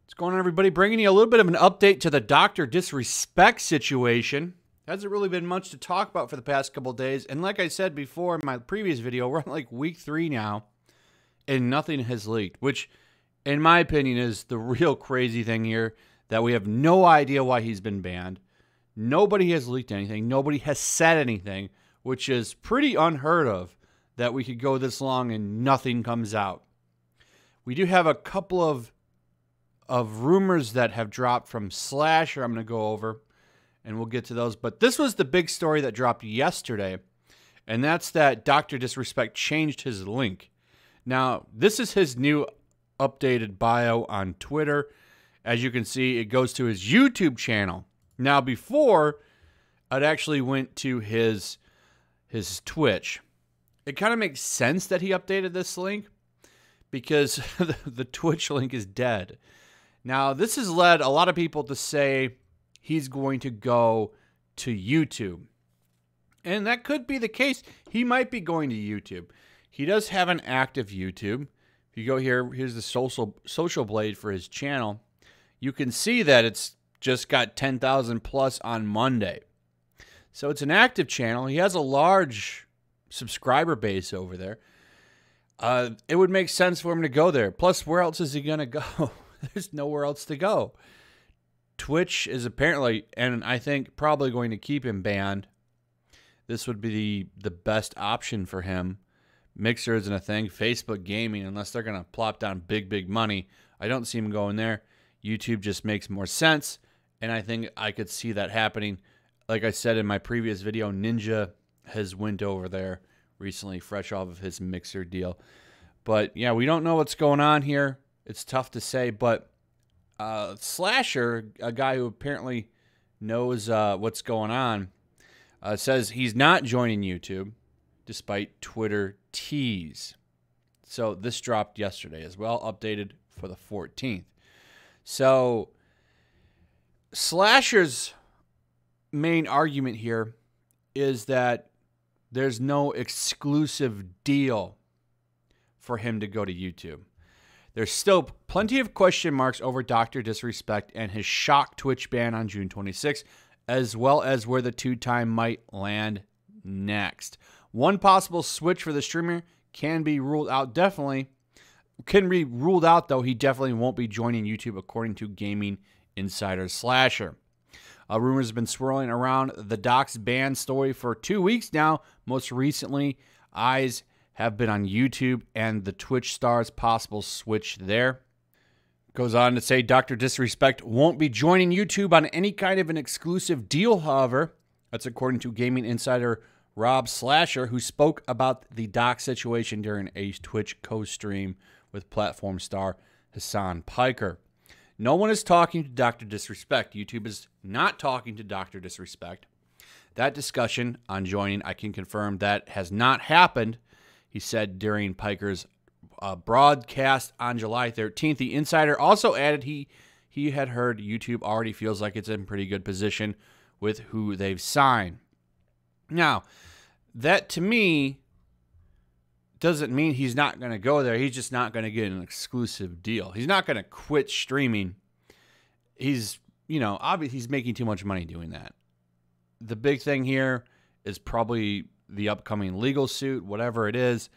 What's going on, everybody? Bringing you a little bit of an update to the Dr. Disrespect situation. Hasn't really been much to talk about for the past couple days. And like I said before in my previous video, we're on like week 3 now, and nothing has leaked, which, in my opinion, is the real crazy thing here, that we have no idea why he's been banned. Nobody has leaked anything. Nobody has said anything, which is pretty unheard of, that we could go this long and nothing comes out. We do have a couple of rumors that have dropped from Slasher I'm going to go over, and we'll get to those. But this was the big story that dropped yesterday, and that's that Dr. Disrespect changed his link. Now, this is his new updated bio on Twitter. As you can see, it goes to his YouTube channel. Now, before, it actually went to his Twitch. It kind of makes sense that he updated this link because the Twitch link is dead. Now, this has led a lot of people to say he's going to go to YouTube. And that could be the case. He might be going to YouTube. He does have an active YouTube. If you go here, here's the social blade for his channel. You can see that it's just got 10,000 plus on Monday. So it's an active channel. He has a large subscriber base over there. It would make sense for him to go there. Plus, where else is he going to go? There's nowhere else to go. Twitch is apparently, and I think probably going to keep him banned. This would be the best option for him. Mixer isn't a thing. Facebook gaming, unless they're going to plop down big money, I don't see him going there. YouTube just makes more sense, and I think I could see that happening. Like I said in my previous video, Ninja has went over there recently, fresh off of his Mixer deal. But yeah, we don't know what's going on here. It's tough to say, but Slasher, a guy who apparently knows what's going on, says he's not joining YouTube despite Twitter tease. So this dropped yesterday as well, updated for the 14th. So Slasher's main argument here is that there's no exclusive deal for him to go to YouTube. There's still plenty of question marks over Dr. Disrespect and his shock Twitch ban on June 26th, as well as where the two-time might land next. One possible switch for the streamer can be ruled out, though he definitely won't be joining YouTube, according to Gaming Insider Slasher. Rumors have been swirling around the Doc's ban story for 2 weeks now. Most recently, eyes have been on YouTube and the Twitch star's possible switch there. Goes on to say Dr. Disrespect won't be joining YouTube on any kind of an exclusive deal, however. That's according to Gaming Insider Rob Slasher, who spoke about the Doc situation during a Twitch co-stream with platform star Hassan Piker. No one is talking to Dr. Disrespect. YouTube is not talking to Dr. Disrespect. That discussion on joining, I can confirm that has not happened, he said during Piker's broadcast on July 13th. The insider also added he had heard YouTube already feels like it's in pretty good position with who they've signed. Now, that to me doesn't mean he's not going to go there. He's just not going to get an exclusive deal. He's not going to quit streaming. He's, obviously he's making too much money doing that. The big thing here is probably the upcoming legal suit, whatever it is.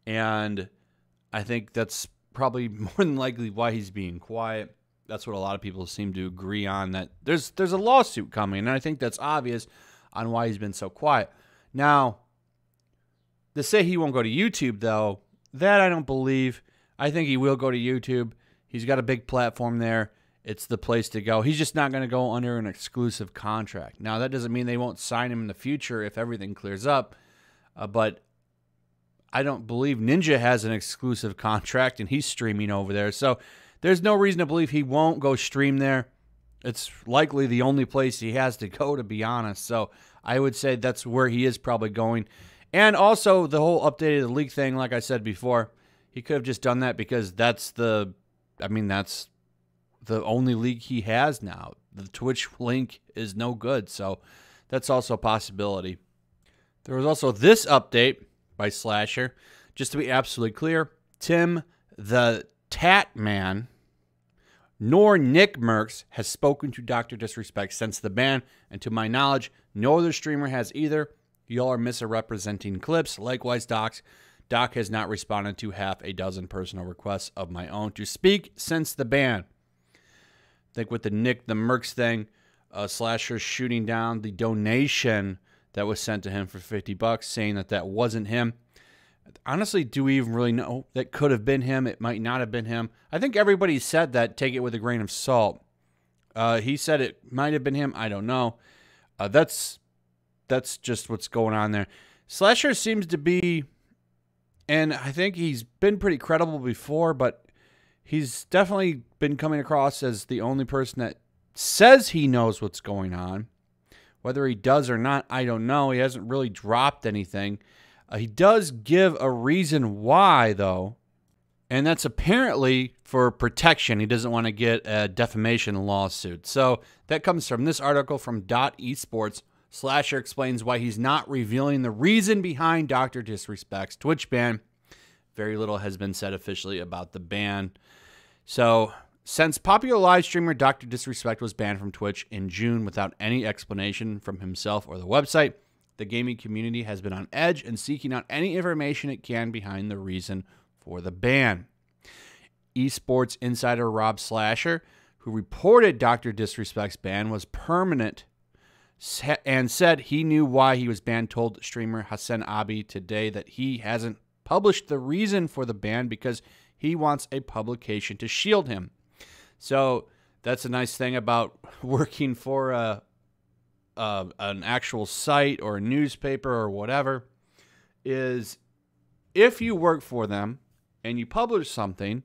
And I think that's probably more than likely why he's being quiet. That's what a lot of people seem to agree on, that there's a lawsuit coming. And I think that's obvious on why he's been so quiet. Now, to say he won't go to YouTube, though, that I don't believe. I think he will go to YouTube. He's got a big platform there. It's the place to go. He's just not going to go under an exclusive contract. Now, that doesn't mean they won't sign him in the future if everything clears up. But I don't believe Ninja has an exclusive contract, and he's streaming over there. So there's no reason to believe he won't go stream there. It's likely the only place he has to go, to be honest. So I would say that's where he is probably going. And also the whole updated leak thing, like I said before, he could have just done that because that's the only leak he has now. The Twitch link is no good, so that's also a possibility. There was also this update by Slasher. Just to be absolutely clear, Tim the Tat Man nor Nick Merckx has spoken to Dr. Disrespect since the ban, and to my knowledge, no other streamer has either. Y'all are misrepresenting clips. Likewise, Doc has not responded to half a dozen personal requests of my own to speak since the ban. I think with the Nick the Merckx thing, Slasher shooting down the donation that was sent to him for $50, saying that that wasn't him. Honestly, do we even really know? That could have been him. It might not have been him. I think everybody said that. Take it with a grain of salt. He said it might have been him. I don't know. That's just what's going on there. Slasher seems to be, and I think he's been pretty credible before, but he's definitely been coming across as the only person that says he knows what's going on. Whether he does or not, I don't know. He hasn't really dropped anything. He does give a reason why, though, and that's apparently for protection. He doesn't want to get a defamation lawsuit. So that comes from this article from .esports. Slasher explains why he's not revealing the reason behind Dr. Disrespect's Twitch ban. Very little has been said officially about the ban. So, since popular live streamer Dr. Disrespect was banned from Twitch in June without any explanation from himself or the website, the gaming community has been on edge and seeking out any information it can behind the reason for the ban. Esports insider Rob Slasher, who reported Dr. Disrespect's ban was permanent and said he knew why he was banned, told streamer Hassan Abi today that he hasn't published the reason for the ban because he wants a publication to shield him. So that's a nice thing about working for an actual site or a newspaper or whatever, is if you work for them and you publish something,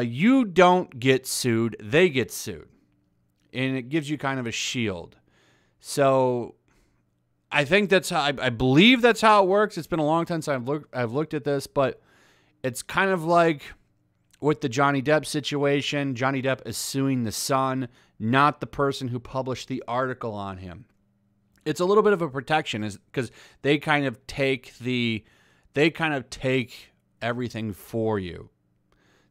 you don't get sued, they get sued. And it gives you kind of a shield. So I think that's how, I believe that's how it works. It's been a long time since I've looked at this, but it's kind of like with the Johnny Depp situation. Johnny Depp is suing the Sun, not the person who published the article on him. It's a little bit of a protection, because they kind of take everything for you.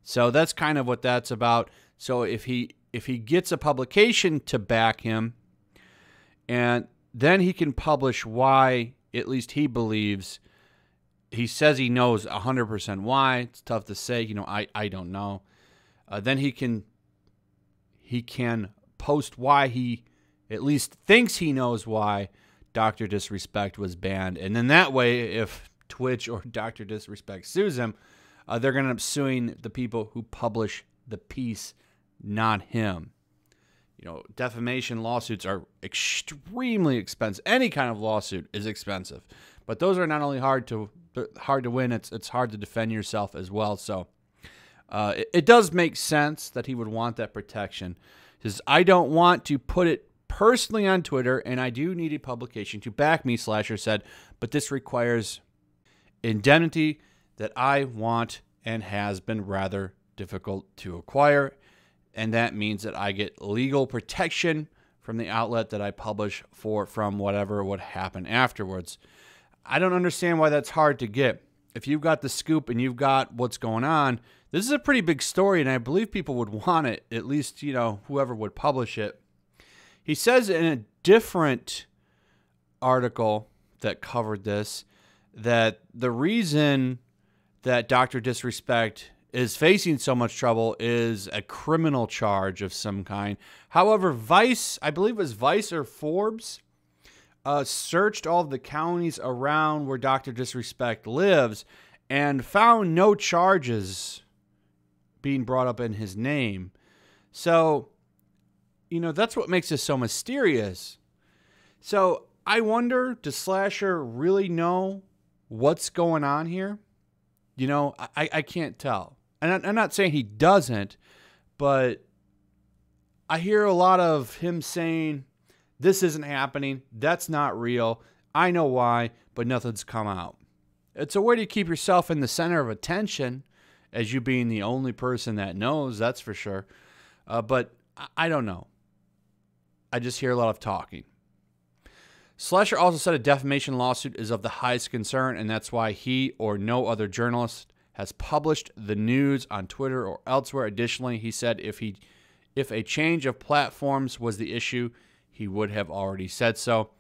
So that's kind of what that's about. So if he gets a publication to back him, and then he can publish why, at least he believes, he says he knows 100% why. It's tough to say, I don't know. Then he can post why he at least thinks he knows why Dr. Disrespect was banned. And then that way, if Twitch or Dr. Disrespect sues him, they're going to end up suing the people who publish the piece, not him. Defamation lawsuits are extremely expensive. Any kind of lawsuit is expensive. But those are not only hard to win, it's hard to defend yourself as well. So it does make sense that he would want that protection. He says, I don't want to put it personally on Twitter, and I do need a publication to back me, Slasher said, but this requires indemnity that I want and has been rather difficult to acquire. And that means that I get legal protection from the outlet that I publish from whatever would happen afterwards. I don't understand why that's hard to get. If you've got the scoop and you've got what's going on, this is a pretty big story, and I believe people would want it, at least, whoever would publish it. He says in a different article that covered this that the reason that Dr. Disrespect is facing so much trouble is a criminal charge of some kind. However, Vice, I believe it was Vice or Forbes, searched all of the counties around where Dr. Disrespect lives and found no charges being brought up in his name. So, that's what makes this so mysterious. So I wonder, does Slasher really know what's going on here? I can't tell. And I'm not saying he doesn't, but I hear a lot of him saying, this isn't happening, that's not real, I know why, but nothing's come out. It's a way to keep yourself in the center of attention, as you being the only person that knows, that's for sure. But I don't know. I just hear a lot of talking. Slasher also said a defamation lawsuit is of the highest concern, and that's why he or no other journalist has published the news on Twitter or elsewhere. Additionally, he said if a change of platforms was the issue, he would have already said so.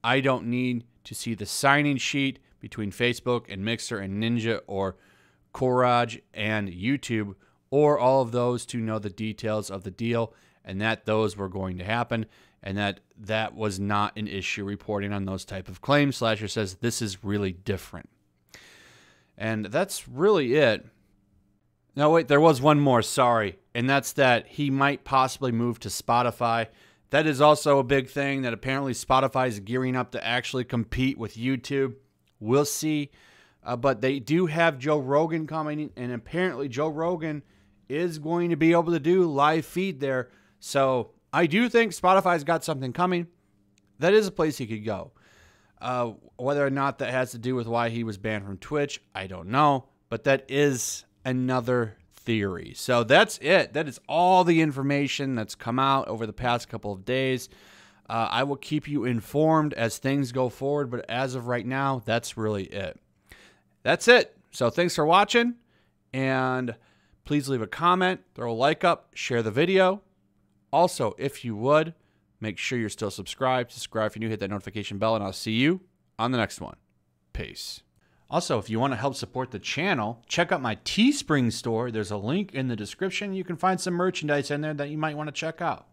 I don't need to see the signing sheet between Facebook and Mixer and Ninja or Courage and YouTube or all of those to know the details of the deal and that those were going to happen and that was not an issue reporting on those type of claims. Slasher says this is really different. And that's really it. No, wait, there was one more, sorry. And that's that he might possibly move to Spotify. That is also a big thing that apparently Spotify is gearing up to actually compete with YouTube. We'll see. But they do have Joe Rogan coming, and apparently Joe Rogan is going to be able to do live feed there. So I do think Spotify's got something coming. That is a place he could go. Whether or not that has to do with why he was banned from Twitch, I don't know. But that is another theory. So that's it. That is all the information that's come out over the past couple of days. I will keep you informed as things go forward, but as of right now, that's really it. That's it. So thanks for watching, and please leave a comment, throw a like up, share the video. Also, if you would, make sure you're still subscribed. Subscribe if you're new, hit that notification bell, and I'll see you on the next one. Peace. Also, if you want to help support the channel, check out my Teespring store. There's a link in the description. You can find some merchandise in there that you might want to check out.